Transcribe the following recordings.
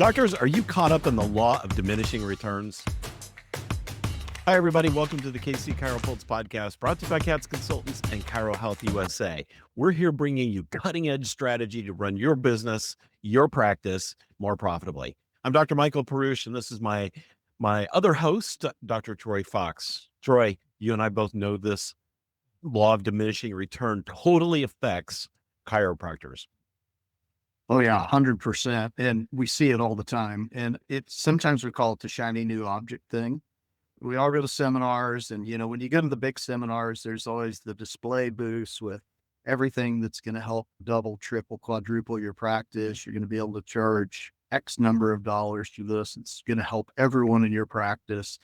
Doctors, are you caught up in the law of diminishing returns? Hi, everybody. Welcome to the KC CHIROpulse Podcast, brought to you by CATS Consultants and Chiro Health USA. We're here bringing you cutting-edge strategy to run your business, your practice more profitably. I'm Dr. Michael Perusich, and this is my other host, Dr. Troy Fox. Troy, you and I both know this law of diminishing return totally affects chiropractors. Oh yeah, 100%. And we see it all the time. And sometimes we call it the shiny new object thing. We all go to seminars, and when you go to the big seminars, there's always the display booths with everything that's going to help double, triple, quadruple your practice. You're going to be able to charge X number of dollars to this. It's going to help everyone in your practice.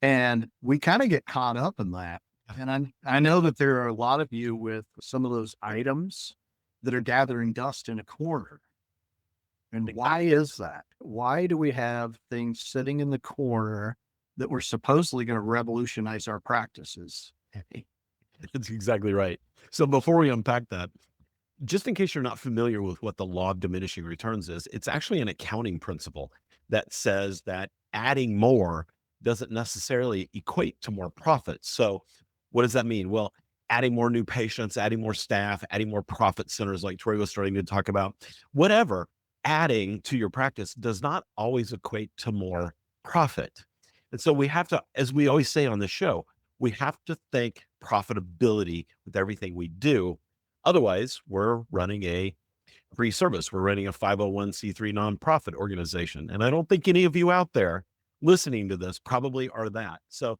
And we kind of get caught up in that. And I know that there are a lot of you with some of those items that are gathering dust in a corner. And why is that? Why do we have things sitting in the corner that we're supposedly going to revolutionize our practices? That's exactly right. So before we unpack that, just in case you're not familiar with what the law of diminishing returns is, it's actually an accounting principle that says that adding more doesn't necessarily equate to more profit. So what does that mean? Well, adding more new patients, adding more staff, adding more profit centers like Troy was starting to talk about, whatever, adding to your practice does not always equate to more profit. And so we have to, as we always say on the show, we have to think profitability with everything we do. Otherwise, we're running a free service. We're running a 501c3 nonprofit organization. And I don't think any of you out there listening to this probably are that. So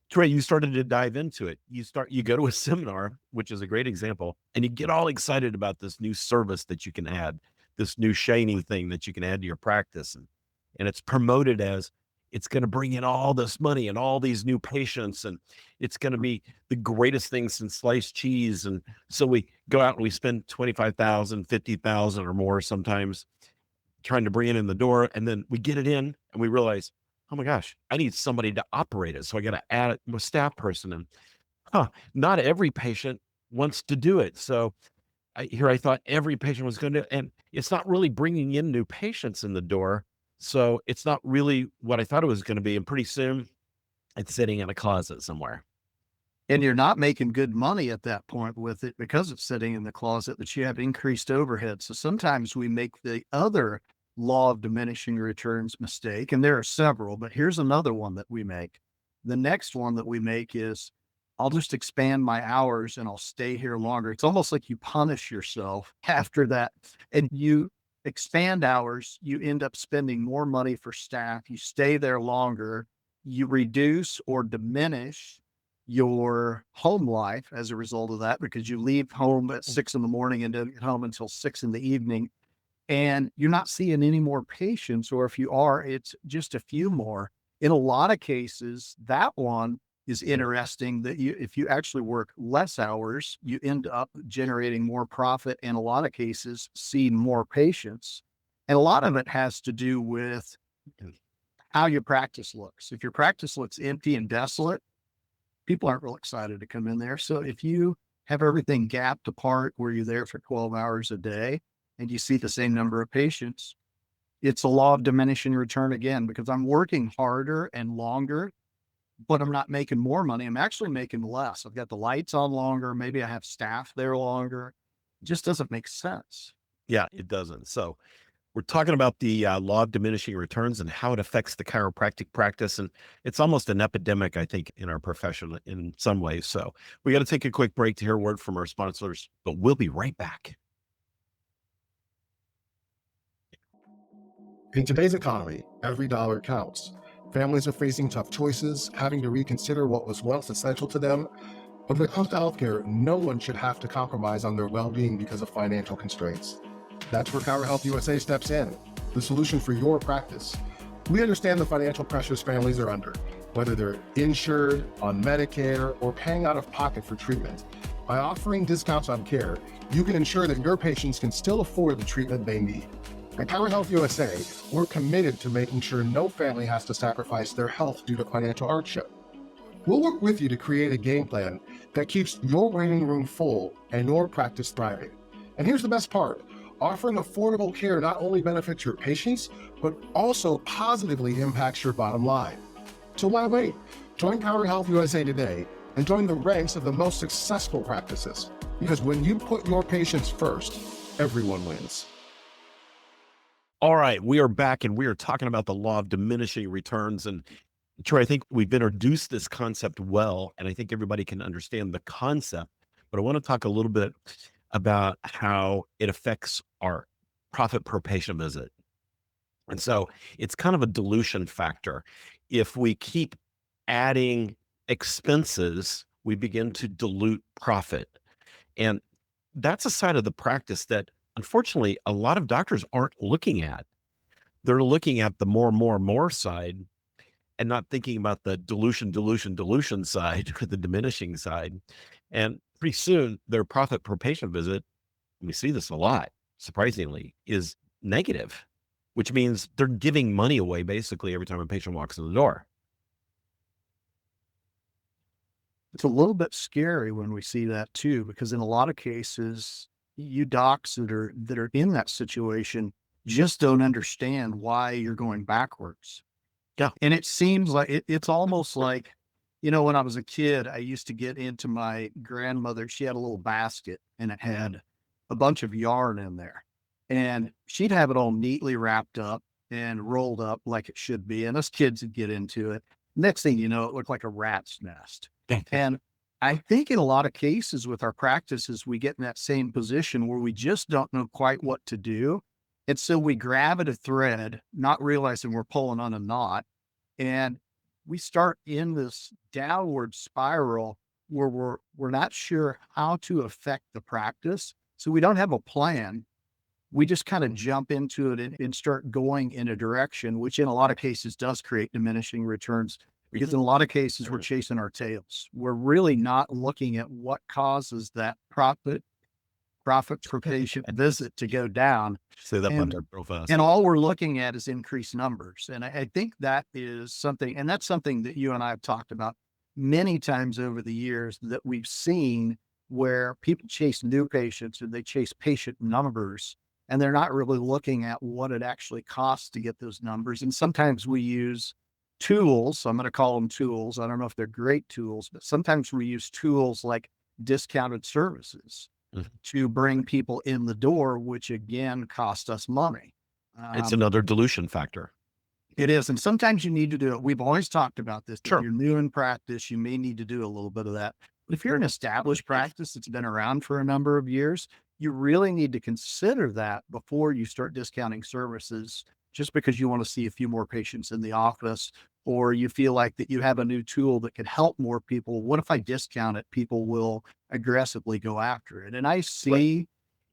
Trey, you started to dive into it. You go to a seminar, which is a great example, and you get all excited about this new service that you can add, this new shiny thing that you can add to your practice. And it's promoted as it's going to bring in all this money and all these new patients, and it's going to be the greatest thing since sliced cheese. And so we go out and we spend $25,000, $50,000 or more sometimes trying to bring it in the door. And then we get it in and we realize, oh my gosh, I need somebody to operate it. So I got to add a staff person, and not every patient wants to do it. So I thought every patient was going to, and it's not really bringing in new patients in the door. So it's not really what I thought it was going to be. And pretty soon it's sitting in a closet somewhere. And you're not making good money at that point with it because it's sitting in the closet, that you have increased overhead. So sometimes we make the other law of diminishing returns mistake, and there are several, but here's another one that we make. The next one that we make is, I'll just expand my hours and I'll stay here longer. It's almost like you punish yourself after that, and you expand hours, you end up spending more money for staff, you stay there longer, you reduce or diminish your home life as a result of that, because you leave home at 6 in the morning and don't get home until 6 in the evening. And you're not seeing any more patients, or if you are, it's just a few more. In a lot of cases, that one is interesting, that if you actually work less hours, you end up generating more profit, and a lot of cases see more patients. And a lot of it has to do with how your practice looks. If your practice looks empty and desolate, people aren't real excited to come in there. So if you have everything gapped apart where you're there for 12 hours a day, and you see the same number of patients, it's a law of diminishing return again, because I'm working harder and longer, but I'm not making more money. I'm actually making less. I've got the lights on longer. Maybe I have staff there longer. It just doesn't make sense. Yeah, it doesn't. So we're talking about the law of diminishing returns and how it affects the chiropractic practice. And it's almost an epidemic, I think, in our profession in some ways. So we got to take a quick break to hear a word from our sponsors, but we'll be right back. In today's economy, every dollar counts. Families are facing tough choices, having to reconsider what was once essential to them. But when it comes to healthcare, no one should have to compromise on their well-being because of financial constraints. That's where Chiro Health USA steps in, the solution for your practice. We understand the financial pressures families are under, whether they're insured, on Medicare, or paying out of pocket for treatment. By offering discounts on care, you can ensure that your patients can still afford the treatment they need. At Chiro Health USA, we're committed to making sure no family has to sacrifice their health due to financial hardship. We'll work with you to create a game plan that keeps your waiting room full and your practice thriving. And here's the best part. Offering affordable care not only benefits your patients, but also positively impacts your bottom line. So why wait? Join Power Health USA today and join the ranks of the most successful practices. Because when you put your patients first, everyone wins. All right, we are back and we are talking about the law of diminishing returns. And Troy, I think we've introduced this concept well, and I think everybody can understand the concept. But I want to talk a little bit about how it affects our profit per patient visit. And so it's kind of a dilution factor. If we keep adding expenses, we begin to dilute profit. And that's a side of the practice that unfortunately a lot of doctors aren't looking at. They're looking at the more side and not thinking about the dilution side or the diminishing side. And pretty soon their profit per patient visit, and we see this a lot, surprisingly, is negative, which means they're giving money away basically every time a patient walks in the door. It's a little bit scary when we see that too, because in a lot of cases, you docs that are in that situation just don't understand why you're going backwards. Yeah. And it seems like it's almost like, when I was a kid, I used to get into my grandmother. She had a little basket and it had a bunch of yarn in there, and she'd have it all neatly wrapped up and rolled up like it should be. And us kids would get into it. Next thing you know, it looked like a rat's nest. And I think in a lot of cases with our practices, we get in that same position where we just don't know quite what to do. And so we grab at a thread, not realizing we're pulling on a knot. And we start in this downward spiral where we're not sure how to affect the practice. So we don't have a plan. We just kind of jump into it and start going in a direction, which in a lot of cases does create diminishing returns. Because in a lot of cases, we're chasing our tails. We're really not looking at what causes that profit per patient visit to go down. Say that And, real fast. and all we're looking at is increased numbers. And I think that is something, and that's something that you and I have talked about many times over the years, that we've seen where people chase new patients and they chase patient numbers, and they're not really looking at what it actually costs to get those numbers. And sometimes we use tools. I'm going to call them tools. I don't know if they're great tools, but sometimes we use tools like discounted services to bring people in the door, which again cost us money. It's another dilution factor. It is. And sometimes you need to do it. We've always talked about this. Sure. If you're new in practice, you may need to do a little bit of that. But if you're an established practice that's been around for a number of years, you really need to consider that before you start discounting services, just because you want to see a few more patients in the office, or you feel like that you have a new tool that can help more people. What if I discount it? People will aggressively go after it. And I see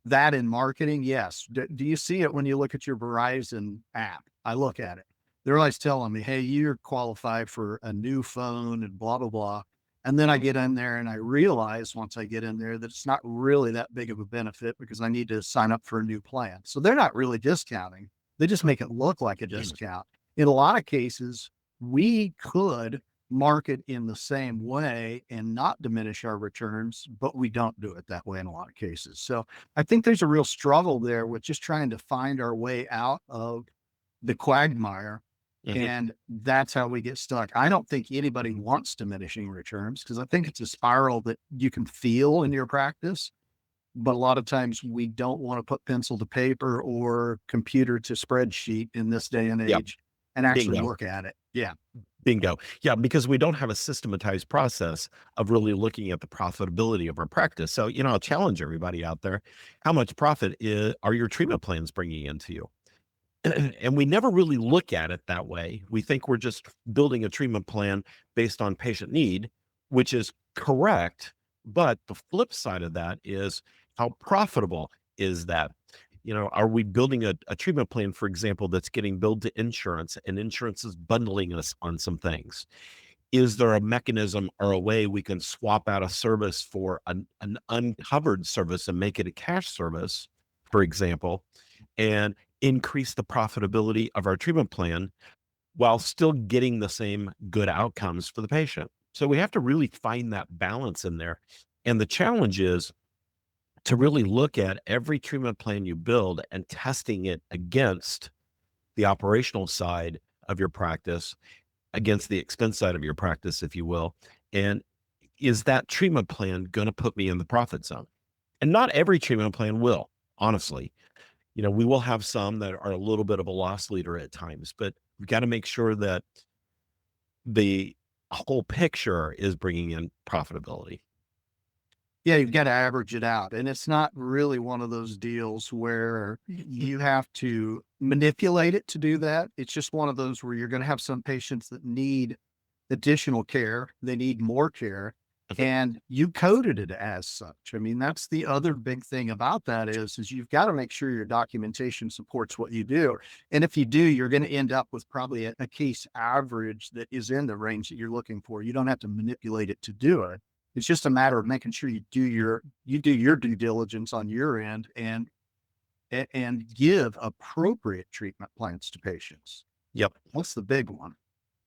that in marketing. Yes. Do you see it when you look at your Verizon app? I look at it. They're always telling me, hey, you're qualified for a new phone and blah, blah, blah. And then I get in there and I realize once I get in there that it's not really that big of a benefit, because I need to sign up for a new plan. So they're not really discounting. They just make it look like a discount. In a lot of cases, we could market in the same way and not diminish our returns, but we don't do it that way in a lot of cases. So I think there's a real struggle there with just trying to find our way out of the quagmire. And that's how we get stuck. I don't think anybody wants diminishing returns, because I think it's a spiral that you can feel in your practice. But a lot of times we don't want to put pencil to paper or computer to spreadsheet in this day and age and actually look at it. Yeah. Bingo. Yeah, because we don't have a systematized process of really looking at the profitability of our practice. So, I'll challenge everybody out there. How much profit are your treatment plans bringing into you? And we never really look at it that way. We think we're just building a treatment plan based on patient need, which is correct. But the flip side of that is, how profitable is that? Are we building a treatment plan, for example, that's getting billed to insurance, and insurance is bundling us on some things? Is there a mechanism or a way we can swap out a service for an uncovered service and make it a cash service, for example, and increase the profitability of our treatment plan while still getting the same good outcomes for the patient? So we have to really find that balance in there. And the challenge is, to really look at every treatment plan you build and testing it against the operational side of your practice, against the expense side of your practice, if you will. And is that treatment plan going to put me in the profit zone? And not every treatment plan will, honestly. We will have some that are a little bit of a loss leader at times, but we've got to make sure that the whole picture is bringing in profitability. Yeah, you've got to average it out. And it's not really one of those deals where you have to manipulate it to do that. It's just one of those where you're going to have some patients that need additional care. They need more care. And you coded it as such. I mean, that's the other big thing about that is you've got to make sure your documentation supports what you do. And if you do, you're going to end up with probably a case average that is in the range that you're looking for. You don't have to manipulate it to do it. It's just a matter of making sure you do your due diligence on your end and give appropriate treatment plans to patients. Yep. What's the big one?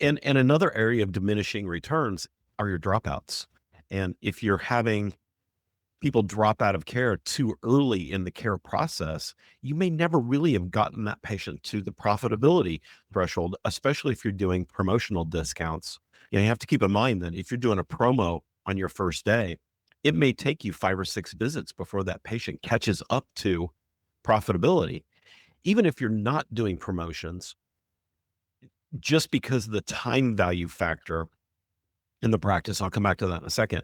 And another area of diminishing returns are your dropouts. And if you're having people drop out of care too early in the care process, you may never really have gotten that patient to the profitability threshold, especially if you're doing promotional discounts. You have to keep in mind that if you're doing a promo on your first day, it may take you 5 or 6 visits before that patient catches up to profitability. Even if you're not doing promotions, just because of the time value factor in the practice, I'll come back to that in a second.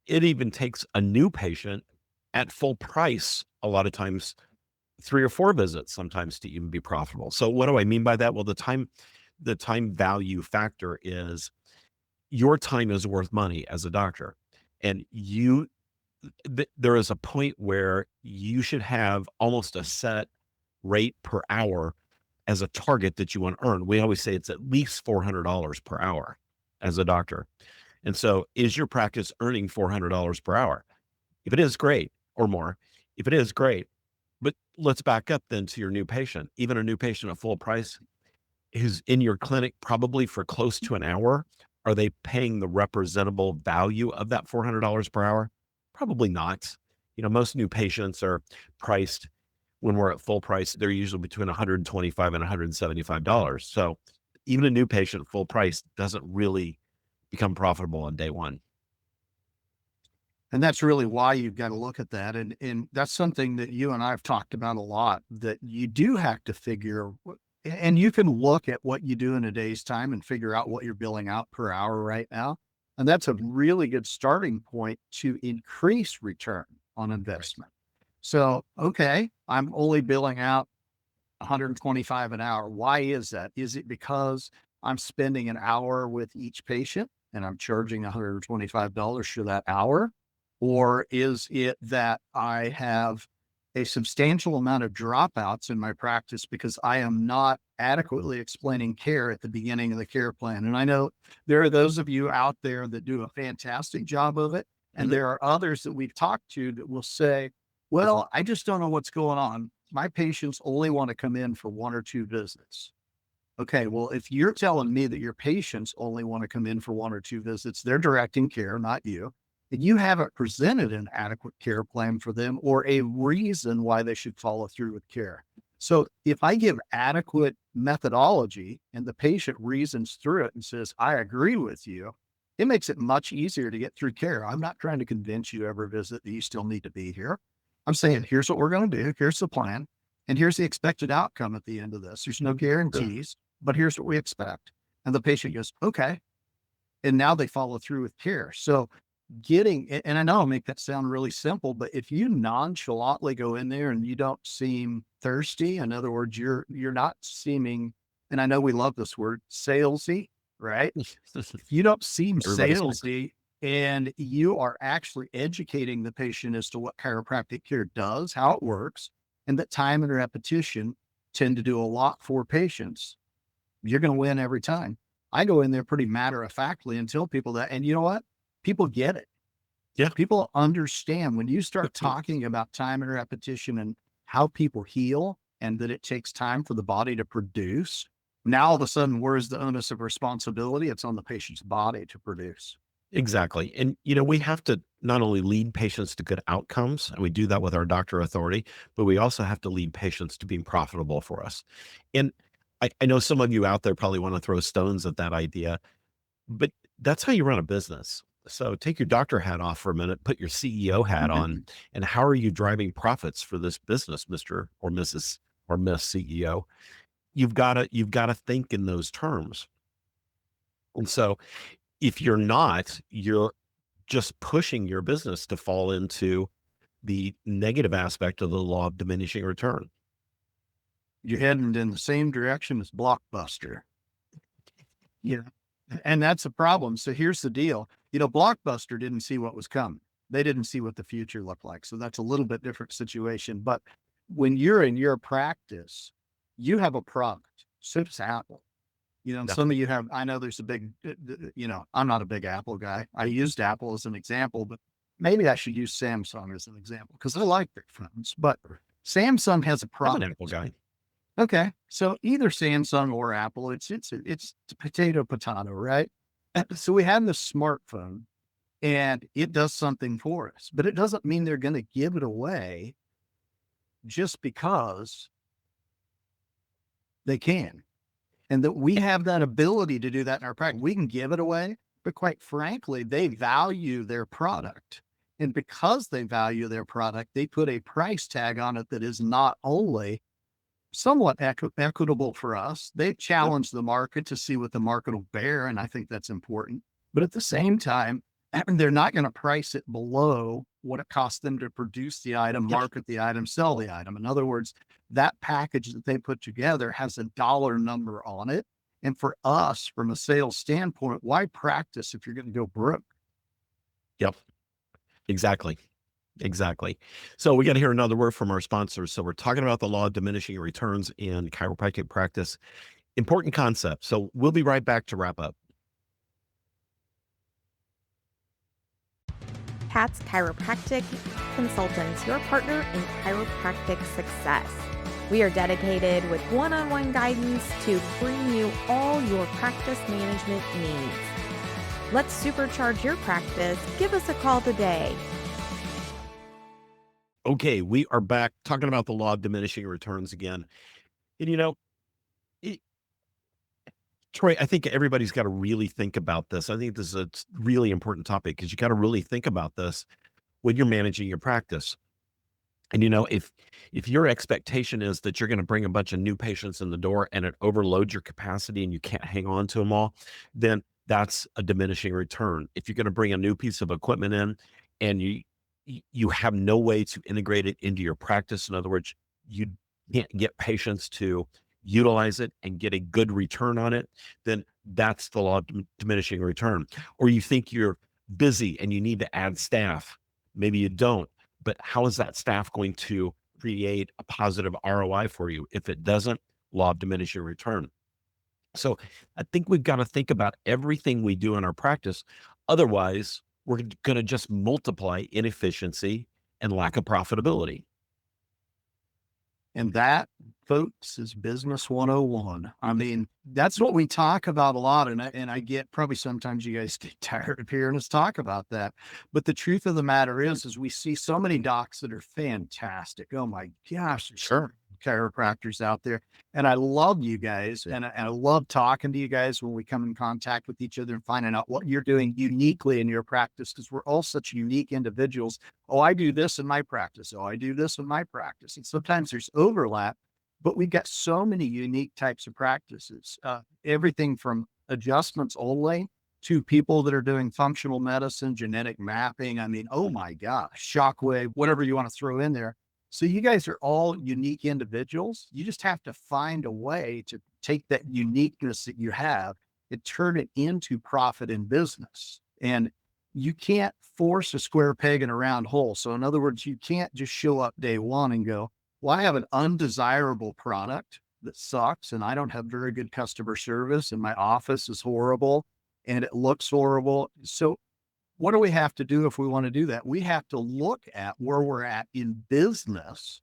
It even takes a new patient at full price, a lot of times 3 or 4 visits sometimes to even be profitable. So what do I mean by that? Well, the time value factor is your time is worth money as a doctor. And there is a point where you should have almost a set rate per hour as a target that you want to earn. We always say it's at least $400 per hour as a doctor. And so is your practice earning $400 per hour? If it is, great, or more. If it is, great. But let's back up then to your new patient. Even a new patient at full price who's in your clinic probably for close to an hour, are they paying the representable value of that $400 per hour? Probably not. Most new patients are priced when we're at full price. They're usually between $125 and $175. So even a new patient full price doesn't really become profitable on day one. And that's really why you've got to look at that. And that's something that you and I have talked about a lot, that you do have to figure, and you can look at what you do in a day's time and figure out what you're billing out per hour right now. And that's a really good starting point to increase return on investment. So, okay, I'm only billing out $125 an hour. Why is that? Is it because I'm spending an hour with each patient and I'm charging $125 for that hour? Or is it that I have a substantial amount of dropouts in my practice because I am not adequately explaining care at the beginning of the care plan? And I know there are those of you out there that do a fantastic job of it. And there are others that we've talked to that will say, well, I just don't know what's going on. My patients only want to come in for 1 or 2 visits. Okay, well, if you're telling me that your patients only want to come in for 1 or 2 visits, they're directing care, not you. And you haven't presented an adequate care plan for them or a reason why they should follow through with care. So if I give adequate methodology and the patient reasons through it and says, I agree with you, it makes it much easier to get through care. I'm not trying to convince you every visit that you still need to be here. I'm saying, here's what we're going to do. Here's the plan. And here's the expected outcome at the end of this. There's no guarantees, but here's what we expect. And the patient goes, okay. And now they follow through with care. So and I know I'll make that sound really simple, but if you nonchalantly go in there and you don't seem thirsty, in other words, you're not seeming, and I know we love this word, salesy, right? If you don't seem salesy and you are actually educating the patient as to what chiropractic care does, how it works, and that time and repetition tend to do a lot for patients, you're going to win every time. I go in there pretty matter-of-factly and tell people that, and you know what? People get it. Yeah. People understand when you start talking about time and repetition and how people heal and that it takes time for the body to produce. Now, all of a sudden, where's the onus of responsibility? It's on the patient's body to produce. Exactly. And, we have to not only lead patients to good outcomes, and we do that with our doctor authority, but we also have to lead patients to being profitable for us. And I know some of you out there probably want to throw stones at that idea, but that's how you run a business. So take your doctor hat off for a minute, put your CEO hat on, and how are you driving profits for this business, Mr. or Mrs. or Miss CEO? You've got to think in those terms. And so if you're not, you're just pushing your business to fall into the negative aspect of the law of diminishing return. You're heading in the same direction as Blockbuster. And that's a problem. So here's the deal. Blockbuster didn't see what was coming. They didn't see what the future looked like. So that's a little bit different situation. But when you're in your practice, you have a product. So does Apple. Yeah. Some of you have, I know there's a big, I'm not a big Apple guy. I used Apple as an example, but maybe I should use Samsung as an example because I like their phones. But Samsung has a I'm product. an Apple guy. Okay. So either Samsung or Apple, it's potato, right? So we have this smartphone and it does something for us, but it doesn't mean they're going to give it away just because they can. And that we have that ability to do that in our practice. We can give it away, but quite frankly, they value their product. And because they value their product, they put a price tag on it that is not only somewhat equitable for us. They've challenged the market to see what the market will bear. And I think that's important. But at the same time, they're not going to price it below what it costs them to produce the item, market the item, sell the item. In other words, that package that they put together has a dollar number on it. And for us, from a sales standpoint, why practice if you're going to go broke? Yep. Exactly. So we got to hear another word from our sponsors. So we're talking about the law of diminishing returns in chiropractic practice. Important concept. So we'll be right back to wrap up. Pat's Chiropractic Consultants, your partner in chiropractic success. We are dedicated with one-on-one guidance to bring you all your practice management needs. Let's supercharge your practice. Give us a call today. Okay, we are back talking about the law of diminishing returns again. And Troy, I think everybody's got to really think about this. I think this is a really important topic because you got to really think about this when you're managing your practice. And if your expectation is that you're going to bring a bunch of new patients in the door and it overloads your capacity and you can't hang on to them all, then that's a diminishing return. If you're going to bring a new piece of equipment in and you have no way to integrate it into your practice, in other words, you can't get patients to utilize it and get a good return on it, then that's the law of diminishing return. Or you think you're busy and you need to add staff. Maybe you don't, but how is that staff going to create a positive ROI for you? If it doesn't, law of diminishing return. So I think we've got to think about everything we do in our practice. Otherwise, we're going to just multiply inefficiency and lack of profitability. And that, folks, is business 101. I mean, that's what we talk about a lot. And I get probably sometimes you guys get tired of hearing us talk about that. But the truth of the matter is we see so many docs that are fantastic. Oh my gosh. Sure. Chiropractors out there. And I love you guys. And I love talking to you guys when we come in contact with each other and finding out what you're doing uniquely in your practice, because we're all such unique individuals. Oh, I do this in my practice. Oh, I do this in my practice. And sometimes there's overlap, but we've got so many unique types of practices, everything from adjustments only to people that are doing functional medicine, genetic mapping. I mean, oh my gosh, shockwave, whatever you want to throw in there. So you guys are all unique individuals. You just have to find a way to take that uniqueness that you have and turn it into profit in business. And you can't force a square peg in a round hole. So in other words, you can't just show up day one and go, well, I have an undesirable product that sucks and I don't have very good customer service and my office is horrible and it looks horrible. So what do we have to do if we want to do that? We have to look at where we're at in business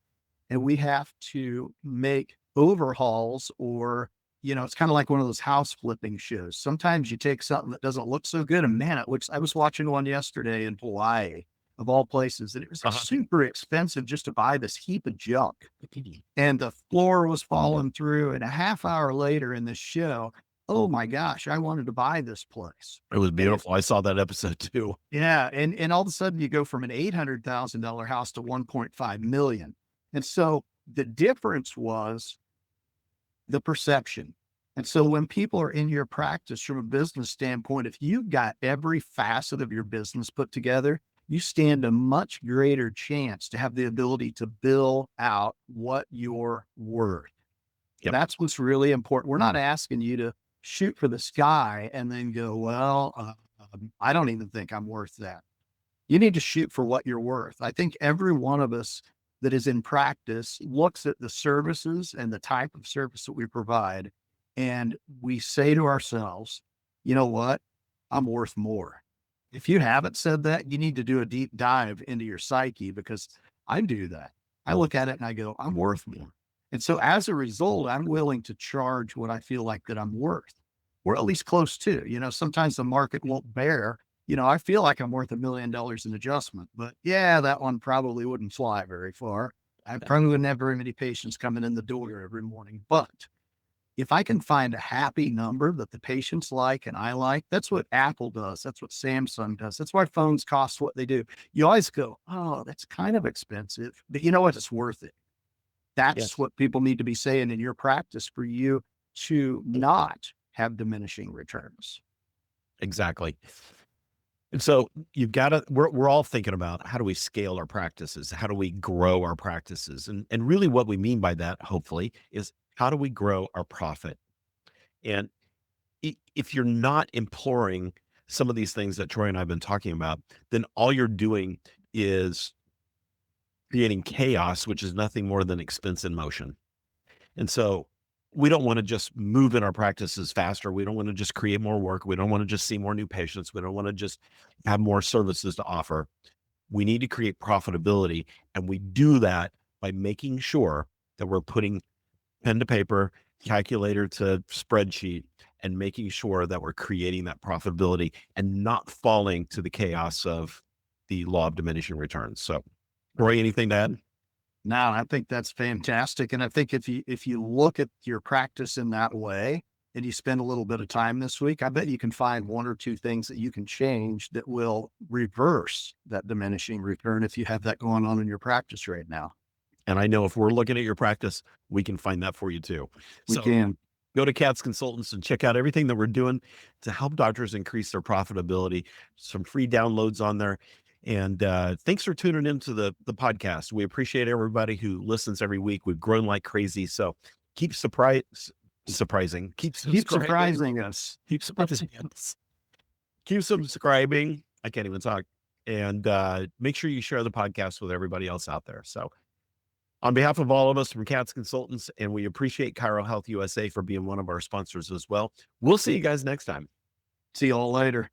and we have to make overhauls or it's kind of like one of those house flipping shows. Sometimes you take something that doesn't look so good, and man, I was watching one yesterday in Hawaii, of all places, and it was super expensive just to buy this heap of junk. And the floor was falling through, and a half hour later in this show, oh my gosh, I wanted to buy this place. It was beautiful. I saw that episode too. Yeah. And all of a sudden you go from an $800,000 house to 1.5 million. And so the difference was the perception. And so when people are in your practice from a business standpoint, if you've got every facet of your business put together, you stand a much greater chance to have the ability to bill out what you're worth. Yep. That's what's really important. We're not asking you to shoot for the sky and then go, well, I don't even think I'm worth that. You need to shoot for what you're worth. I think every one of us that is in practice looks at the services and the type of service that we provide, and we say to ourselves, you know what? I'm worth more. If you haven't said that, you need to do a deep dive into your psyche, because I do that. I look at it and I go, I'm worth more. And so as a result, I'm willing to charge what I feel like that I'm worth, or at least close to. Sometimes the market won't bear. I feel like I'm worth $1 million in adjustment, but yeah, that one probably wouldn't fly very far. I probably wouldn't have very many patients coming in the door every morning. But if I can find a happy number that the patients like and I like, that's what Apple does. That's what Samsung does. That's why phones cost what they do. You always go, oh, that's kind of expensive, but you know what? It's worth it. That's what people need to be saying in your practice for you to not have diminishing returns. Exactly. And so you've got to, we're all thinking about, how do we scale our practices? How do we grow our practices? And really what we mean by that, hopefully, is how do we grow our profit? And if you're not imploring some of these things that Troy and I have been talking about, then all you're doing is creating chaos, which is nothing more than expense in motion. And so we don't want to just move in our practices faster. We don't want to just create more work. We don't want to just see more new patients. We don't want to just have more services to offer. We need to create profitability. And we do that by making sure that we're putting pen to paper, calculator to spreadsheet, and making sure that we're creating that profitability and not falling to the chaos of the law of diminishing returns. So, Roy, anything to add? No, I think that's fantastic. And I think if you look at your practice in that way and you spend a little bit of time this week, I bet you can find one or two things that you can change that will reverse that diminishing return if you have that going on in your practice right now. And I know if we're looking at your practice, we can find that for you too. We can. Go to Katz Consultants and check out everything that we're doing to help doctors increase their profitability. Some free downloads on there. And thanks for tuning into the podcast. We appreciate everybody who listens every week. We've grown like crazy. So keep surprising. Keep surprising us. Keep surprising us. Keep subscribing. I can't even talk. And make sure you share the podcast with everybody else out there. So on behalf of all of us from Katz Consultants, and we appreciate Chiro Health USA for being one of our sponsors as well. We'll see you guys next time. See you all later.